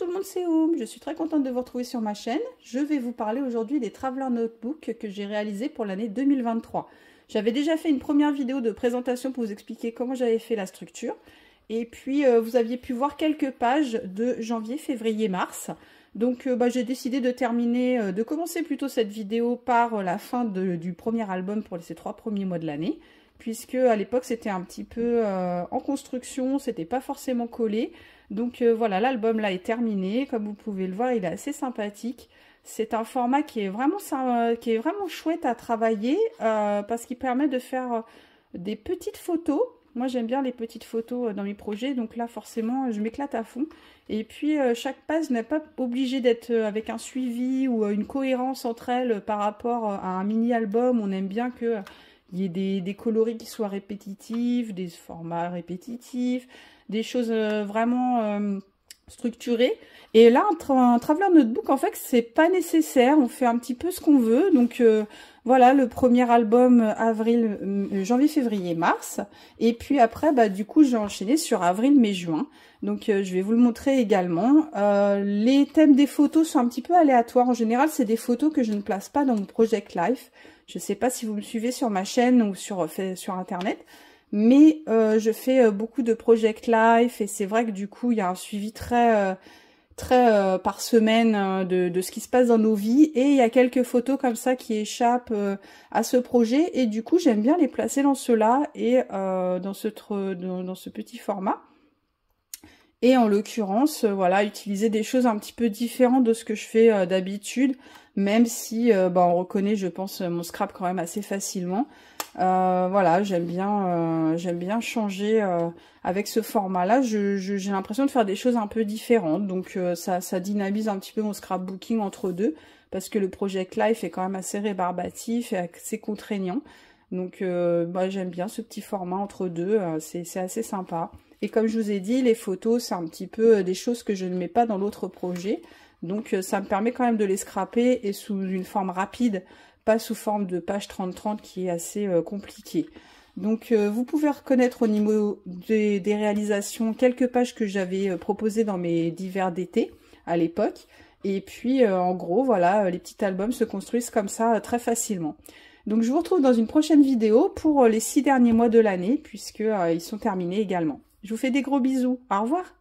tout le monde, c'est Oum. Je suis très contente de vous retrouver sur ma chaîne. Je vais vous parler aujourd'hui des Traveler Notebook que j'ai réalisés pour l'année 2023. J'avais déjà fait une première vidéo de présentation pour vous expliquer comment j'avais fait la structure. Et puis, vous aviez pu voir quelques pages de janvier, février, mars. Donc, j'ai décidé de terminer, de commencer plutôt cette vidéo par la fin du premier album pour ces 3 premiers mois de l'année. Puisque à l'époque, c'était un petit peu en construction, c'était pas forcément collé. Donc voilà, l'album là est terminé. Comme vous pouvez le voir, il est assez sympathique. C'est un format qui est vraiment chouette à travailler parce qu'il permet de faire des petites photos. Moi, j'aime bien les petites photos dans mes projets. Donc là, forcément, je m'éclate à fond. Et puis, chaque page n'est pas obligée d'être avec un suivi ou une cohérence entre elles par rapport à un mini-album. On aime bien que il y ait des coloris qui soient répétitifs, des formats répétitifs, des choses vraiment structurées. Et là, un Traveler Notebook, en fait, c'est pas nécessaire. On fait un petit peu ce qu'on veut. Donc, voilà, le premier album, janvier, février, mars. Et puis après, du coup, j'ai enchaîné sur avril, mai, juin. Donc, je vais vous le montrer également. Les thèmes des photos sont un petit peu aléatoires. En général, c'est des photos que je ne place pas dans mon Project Life. Je ne sais pas si vous me suivez sur ma chaîne ou sur Internet, mais je fais beaucoup de Project Life et c'est vrai que du coup, il y a un suivi très par semaine de ce qui se passe dans nos vies et il y a quelques photos comme ça qui échappent à ce projet et du coup, j'aime bien les placer dans ceux-là et dans ce petit format. Et en l'occurrence, voilà, utiliser des choses un petit peu différentes de ce que je fais d'habitude, même si on reconnaît, je pense, mon scrap quand même assez facilement. Voilà, j'aime bien changer avec ce format-là. J'ai l'impression de faire des choses un peu différentes, donc ça dynamise un petit peu mon scrapbooking entre deux, parce que le Project Life est quand même assez rébarbatif et assez contraignant. Donc j'aime bien ce petit format entre deux, c'est assez sympa. Et comme je vous ai dit, les photos, c'est un petit peu des choses que je ne mets pas dans l'autre projet. Donc ça me permet quand même de les scraper et sous une forme rapide, pas sous forme de page 30-30 qui est assez compliquée. Donc vous pouvez reconnaître au niveau des réalisations quelques pages que j'avais proposées dans mes divers d'été à l'époque. Et puis en gros, voilà, les petits albums se construisent comme ça très facilement. Donc je vous retrouve dans une prochaine vidéo pour les 6 derniers mois de l'année, puisque ils sont terminés également. Je vous fais des gros bisous. Au revoir.